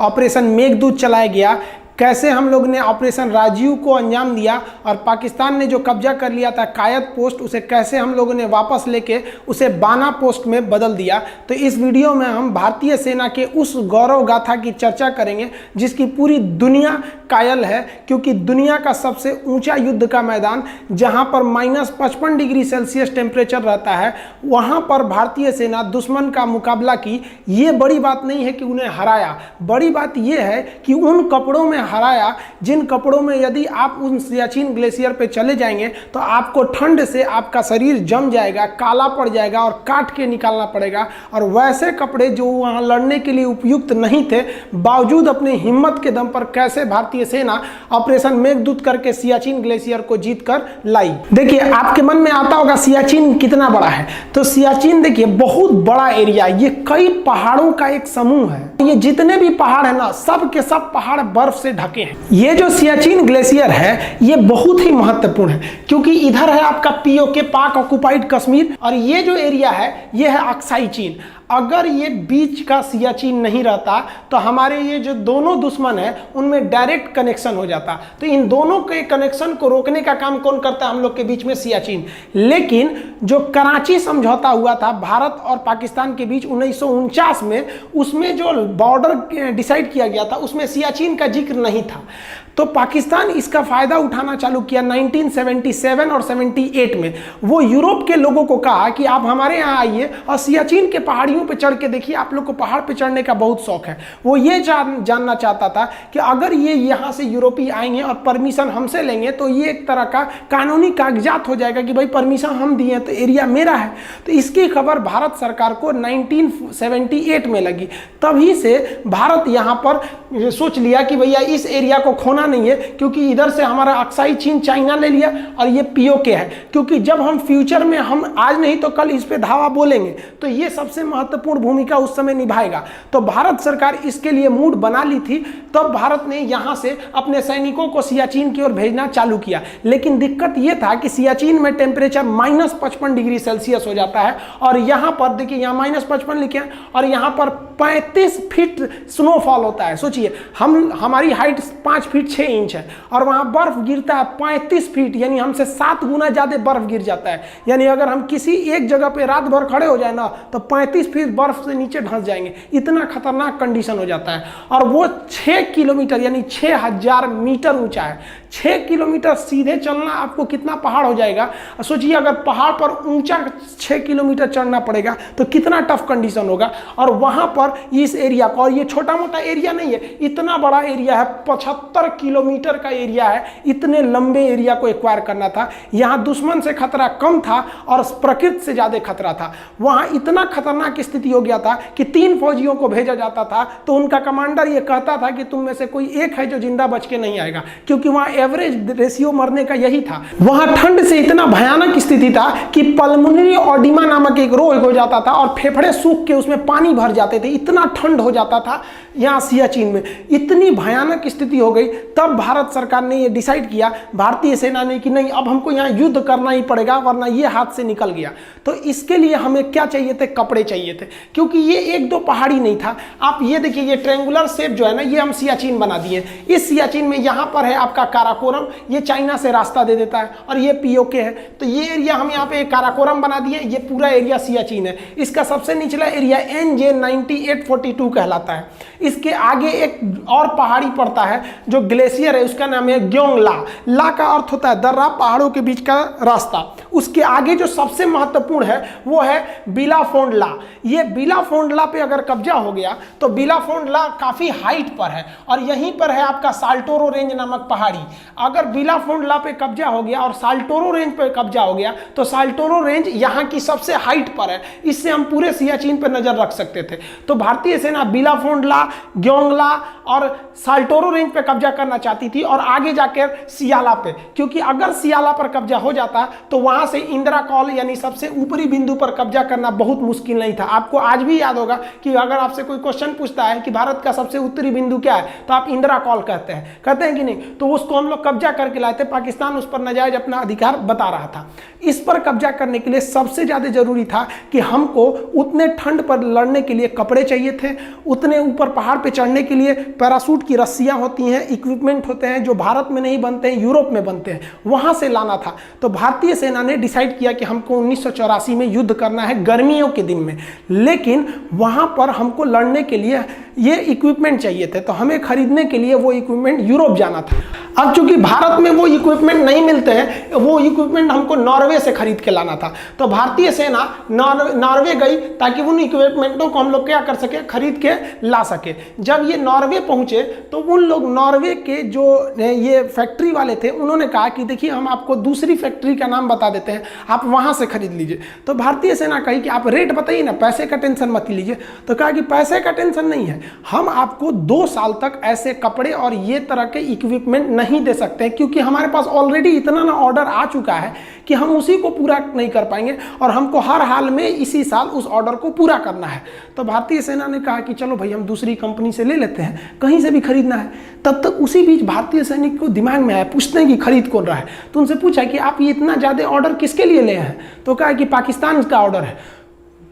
Operation Meghdoot चलाया गया, कैसे हम लोग ने ऑपरेशन राजीव को अंजाम दिया और पाकिस्तान ने जो कब्जा कर लिया था कायद पोस्ट, उसे कैसे हम लोगों ने वापस लेके उसे बाना पोस्ट में बदल दिया। तो इस वीडियो में हम भारतीय सेना के उस गौरव गाथा की चर्चा करेंगे जिसकी पूरी दुनिया कायल है, क्योंकि दुनिया का सबसे ऊंचा युद्ध का मैदान जहां पर -55 डिग्री सेल्सियस टेम्परेचर रहता है, वहां पर भारतीय सेना दुश्मन का मुकाबला की। ये बड़ी बात नहीं है कि उन्हें हराया, बड़ी बात यह है कि उन कपड़ों में हराया जिन कपड़ों में यदि आप उन सियाचिन ग्लेशियर पे चले जाएंगे तो आपको ठंड से आपका शरीर जम जाएगा, काला पड़ जाएगा और काट के निकालना पड़ेगा। और वैसे कपड़े जो वहां लड़ने के लिए उपयुक्त नहीं थे, बावजूद अपनी हिम्मत के दम पर कैसे भारतीय सेना ऑपरेशन मेघदूत करके सियाचिन ग्लेशियर को जीत कर लाई। देखिए, आपके मन में आता होगा सियाचिन कितना बड़ा है, तो सियाचिन देखिए बहुत बड़ा एरिया, ये कई पहाड़ों का एक समूह है। ये जितने भी पहाड़ है ना, सब के सब पहाड़ बर्फ से ढके हैं। ये जो सियाचिन ग्लेशियर है ये बहुत ही महत्वपूर्ण है, क्योंकि इधर है आपका पीओके पाक ऑक्युपाइड कश्मीर और ये जो एरिया है ये है अक्साई चीन। अगर ये बीच का सियाचिन नहीं रहता तो हमारे ये जो दोनों दुश्मन है उनमें डायरेक्ट कनेक्शन हो जाता। तो इन दोनों के कनेक्शन को रोकने का काम कौन करता है? हम लोग के बीच में सियाचिन। लेकिन जो कराची समझौता हुआ था भारत और पाकिस्तान के बीच 1949 में, उसमें जो बॉर्डर डिसाइड किया गया था उसमें सियाचिन का जिक्र नहीं था। तो पाकिस्तान इसका फायदा उठाना चालू किया 1977 और 78 में। वो यूरोप के लोगों को कहा कि आप हमारे यहाँ आइए और सियाचिन के पहाड़ियों पे चढ़ के देखिए, आप लोग को पहाड़ पे चढ़ने का बहुत शौक है। वो ये जानना चाहता था कि अगर ये यहाँ से यूरोपीय आएंगे और परमिशन हमसे लेंगे तो ये एक तरह का कानूनी कागजात हो जाएगा कि भाई परमिशन हम दिए तो एरिया मेरा है। तो इसकी खबर भारत सरकार को 1978 में लगी। तभी से भारत यहाँ पर सोच लिया कि भैया इस एरिया को खोना नहीं है, क्योंकि इधर से हमारा अक्साई चीन चाइना ले लिया और ये पीओके है। क्योंकि जब हम फ्यूचर में, हम आज नहीं तो कल इस पे धावा बोलेंगे, तो ये सबसे महत्वपूर्ण भूमिका उस समय निभाएगा। तो भारत सरकार इसके लिए मूड बना ली थी। तब भारत ने यहां से अपने सैनिकों को सियाचिन की ओर भेजना चालू किया। लेकिन दिक्कत यह था कि सियाचिन में टेम्परेचर -55 डिग्री सेल्सियस हो जाता है और यहां पर देखिए, यहां -55 लिखे हैं और यहां पर 35 फीट स्नोफॉल होता है। सोचिए, हमारी हाइट 5 फीट 6 इंच है और वहां बर्फ गिरता है 35 फीट, यानी हमसे 7 गुना ज्यादा बर्फ गिर जाता है। यानी अगर हम किसी एक जगह पे रात भर खड़े हो जाए ना तो 35 फीट बर्फ से नीचे धंस जाएंगे। इतना खतरनाक कंडीशन हो जाता है। और वो 6 किलोमीटर यानी 6000 मीटर ऊंचा है। 6 किलोमीटर सीधे चलना आपको कितना पहाड़ हो जाएगा। सोचिए, अगर पहाड़ पर ऊंचा 6 किलोमीटर चढ़ना पड़ेगा तो कितना टफ कंडीशन होगा। और वहां पर इस एरिया को, और ये छोटा मोटा एरिया नहीं है, इतना बड़ा एरिया है, 75 किलोमीटर का एरिया है। इतने लंबे एरिया को एक्वायर करना था। यहां दुश्मन से खतरा कम था और प्रकृति से ज्यादा खतरा था। वहां इतना खतरनाक स्थिति हो गया था कि 3 फौजियों को भेजा जाता था तो उनका कमांडर यह कहता था कि तुम में से कोई एक है जो जिंदा बच के नहीं आएगा, क्योंकि वहां एवरेज रेशियो मरने का यही था। वहां ठंड से इतना भयानक स्थिति था कि पल्मोनरी ऑडिमा नामक एक रोग हो जाता था और फेफड़े सूख के उसमें पानी भर जाते थे। इतना ठंड हो जाता था यहाँ सियाचिन में, इतनी भयानक स्थिति हो गई। तब भारत सरकार ने ये डिसाइड किया, भारतीय सेना ने, कि नहीं अब हमको यहाँ युद्ध करना ही पड़ेगा वरना ये हाथ से निकल गया। तो इसके लिए हमें क्या चाहिए थे? कपड़े चाहिए थे, क्योंकि ये 1-2 पहाड़ी नहीं था। आप ये देखिए, ये ट्रायंगुलर शेप जो है ना, ये हम सियाचिन बना दिए। इस सियाचिन में यहाँ पर है आपका काराकोरम, ये चाइना से रास्ता दे देता है और ये पीओके है। तो ये एरिया हम यहाँ पे काराकोरम बना दिए। ये पूरा एरिया सियाचिन है। इसका सबसे निचला एरिया NJ 9842 कहलाता है। इसके आगे एक और पहाड़ी पड़ता है जो ग्लेशियर है, उसका नाम है ग्योंगला। ला का अर्थ होता है दर्रा, पहाड़ों के बीच का रास्ता। उसके आगे जो सबसे महत्वपूर्ण है वो है बिलाफोंडला। ये बिलाफोंडला पे अगर कब्जा हो गया तो बिलाफोंडला काफी हाइट पर है और यहीं पर है आपका साल्टोरो रेंज नामक पहाड़ी। अगर बिलाफोंडला पे कब्जा हो गया और साल्टोरो रेंज पे कब्जा हो गया तो साल्टोरो रेंज यहाँ की सबसे हाइट पर है। इससे हम पूरे सियाचिन पर नजर रख सकते थे। तो भारतीय सेना बिलाफोंडला, ग्योंगला और साल्टोरो रेंज पे कब्जा करना चाहती थी और आगे जाकर सियाला पे, क्योंकि अगर सियाला पर कब्जा हो जाता तो वहां से इंदिरा कॉल यानी सबसे ऊपरी बिंदु पर कब्जा करना बहुत मुश्किल नहीं था। आपको आज भी याद होगा कि अगर आपसे कोई क्वेश्चन पूछता है कि भारत का सबसे उत्तरी बिंदु क्या है तो आप इंदिरा कॉल कहते हैं कि नहीं? तो उसको हम लोग कब्जा करके लाए थे। पाकिस्तान उस पर नाजायज अपना अधिकार बता रहा था। इस पर कब्जा करने के लिए सबसे ज्यादा जरूरी था कि हमको उतने ठंड पर लड़ने के लिए कपड़े चाहिए थे, उतने ऊपर पहाड़ पे चढ़ने के लिए पैराशूट की रस्सियां होती हैं, इक्विपमेंट होते हैं जो भारत में नहीं बनते हैं, यूरोप में बनते हैं, वहां से लाना था। तो भारतीय सेना ने डिसाइड किया कि हमको 1984 में युद्ध करना है गर्मियों के दिन में, लेकिन वहां पर हमको लड़ने के लिए ये इक्विपमेंट चाहिए थे, तो हमें खरीदने के लिए वो इक्विपमेंट यूरोप जाना था। अब चूंकि भारत में वो इक्विपमेंट नहीं मिलते हैं, वो इक्विपमेंट हमको नॉर्वे से खरीद के लाना था। तो भारतीय सेना नॉर्वे गई ताकि उन इक्विपमेंटों को हम लोग क्या कर सके, खरीद के ला सके। जब ये नॉर्वे पहुंचे तो उन लोग नॉर्वे के जो ये फैक्ट्री वाले थे उन्होंने कहा कि देखिए हम आपको दूसरी फैक्ट्री का नाम बता देते हैं, आप वहां से खरीद लीजिए। तो भारतीय सेना कही कि आप रेट बताइए ना, पैसे का टेंशन मत लीजिए। तो कहा कि पैसे का टेंशन नहीं है, हम आपको 2 साल तक ऐसे कपड़े और ये तरह के इक्विपमेंट नहीं दे सकते हैं, क्योंकि हमारे पास ऑलरेडी इतना ना ऑर्डर आ चुका है कि हम उसी को पूरा नहीं कर पाएंगे और हमको हर हाल में इसी साल उस ऑर्डर को पूरा करना है। तो भारतीय सेना ने कहा कि चलो भाई हम दूसरी कंपनी से ले लेते हैं, कहीं से भी खरीदना है। तब तक उसी बीच भारतीय सैनिक को दिमाग में आया, पूछते हैं कि खरीद कौन रहा है। तो उनसे पूछा कि आप ये इतना ज्यादा ऑर्डर किसके लिए ले हैं? तो कहा कि पाकिस्तान का ऑर्डर है।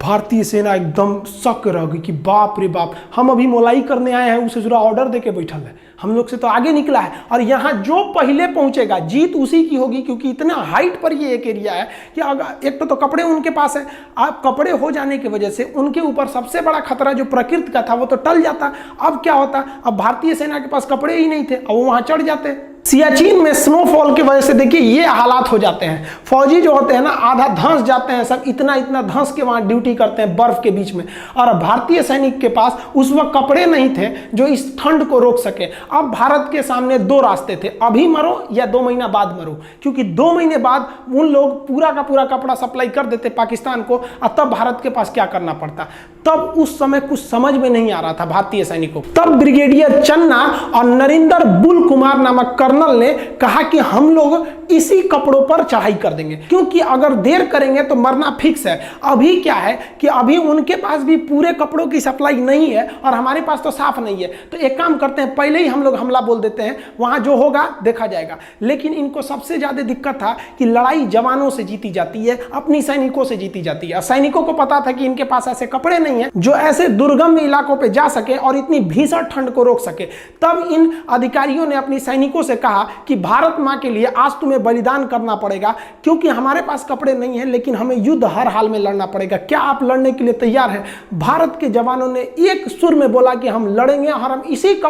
भारतीय सेना एकदम शक रह गई कि बाप रे बाप, हम अभी मोलाई करने आए हैं, उसे जरा ऑर्डर देके बैठल है, हम लोग से तो आगे निकला है, और यहाँ जो पहले पहुंचेगा जीत उसी की होगी, क्योंकि इतना हाइट पर ये एक एरिया है कि अगर एक तो कपड़े उनके पास है, आप कपड़े हो जाने की वजह से उनके ऊपर सबसे बड़ा खतरा जो प्रकृति का था वो तो टल जाता। अब क्या होता, अब भारतीय सेना के पास कपड़े ही नहीं थे, अब वो वहां चढ़ जाते। सियाचिन में स्नोफॉल की वजह से देखिए ये हालात हो जाते हैं, फौजी जो होते हैं ना आधा धंस जाते हैं, सब इतना इतना धंस के वहां ड्यूटी करते हैं बर्फ के बीच में। और भारतीय सैनिक के पास उस वक्त कपड़े नहीं थे जो इस ठंड को रोक सके। अब भारत के सामने 2 रास्ते थे, अभी मरो या 2 महीना बाद मरो, क्योंकि 2 महीने बाद उन लोग पूरा का पूरा कपड़ा सप्लाई कर देते पाकिस्तान को, और तब भारत के पास क्या करना पड़ता। तब उस समय कुछ समझ में नहीं आ रहा था भारतीय सैनिकों को। तब ब्रिगेडियर चन्ना और नरिंदर बुल कुमार नामक कर्नल ने कहा कि हम लोग इसी कपड़ों पर चढ़ाई कर देंगे, क्योंकि अगर देर करेंगे तो मरना फिक्स है। अभी क्या है कि अभी उनके पास भी पूरे कपड़ों की सप्लाई नहीं है और हमारे पास तो साफ नहीं है। तो एक काम करते हैं, पहले ही हम लोग हमला बोल देते हैं, वहां जो होगा देखा जाएगा। लेकिन इनको सबसे ज्यादा दिक्कत था कि लड़ाई जवानों से जीती जाती है, अपनी सैनिकों से जीती जाती है। सैनिकों को पता था कि इनके पास ऐसे कपड़े नहीं है जो ऐसे दुर्गम इलाकों पे जा सके और इतनी भीषण ठंड को रोक सके। तब इन अधिकारियों ने अपनी सैनिकों से कहा कि भारत मां के लिए आज तुम्हें बलिदान करना पड़ेगा, क्योंकि हमारे पास कपड़े नहीं है लेकिन हमें युद्ध हर हाल में लड़ना पड़ेगा। क्या आप लड़ने के लिए तैयार हैं? भारत के जवानों ने एक सुर में बोला कि हम लड़ेंगे और हम इसी कपड़े